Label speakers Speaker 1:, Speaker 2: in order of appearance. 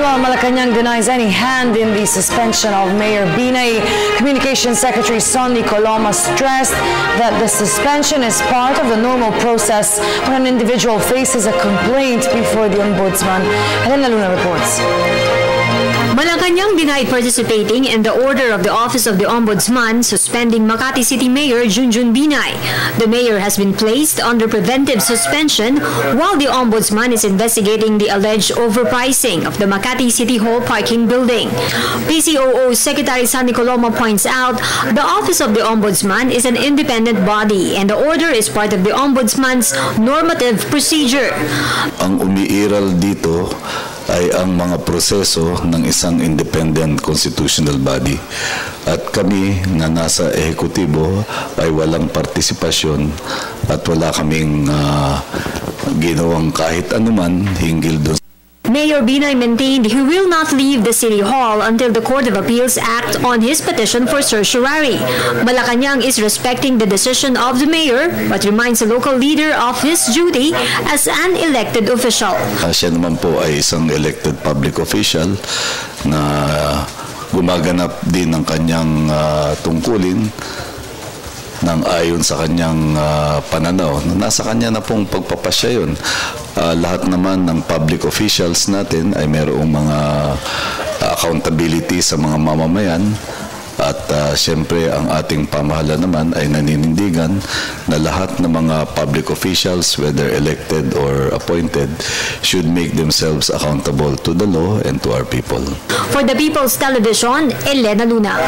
Speaker 1: Meanwhile, Malacanang denies any hand in the suspension of Mayor Binay. Communications Secretary Sonny Coloma stressed that the suspension is part of the normal process when an individual faces a complaint before the Ombudsman. Helena Luna reports.
Speaker 2: Malacanang denied participating in the order of the Office of the Ombudsman suspending Makati City Mayor Junjun Binay. The mayor has been placed under preventive suspension while the Ombudsman is investigating the alleged overpricing of the Makati City Hall parking building. PCOO Secretary Sonny Coloma points out the Office of the Ombudsman is an independent body and the order is part of the Ombudsman's normative procedure.
Speaker 3: Ang umiiral dito ay ang mga proseso ng isang independent constitutional body. At kami na nasa ehekutibo ay walang partisipasyon at wala kaming ginawang kahit anuman hinggil doon.
Speaker 2: Mayor Binay maintained he will not leave the City Hall until the Court of Appeals acts on his petition for certiorari. Malacanang is respecting the decision of the mayor but reminds the local leader of his duty as an elected official.
Speaker 3: Siya naman po ay isang elected public official na gumaganap din ng kanyang tungkulin nang ayon sa kanyang pananaw. Nasa kanya na pong pagpapasya yun. Lahat naman ng public officials natin ay mayroong mga accountability sa mga mamamayan at siyempre ang ating pamahalaan naman ay naninindigan na lahat ng mga public officials, whether elected or appointed, should make themselves accountable to the law and to our people.
Speaker 2: For the People's Television, Elena Luna.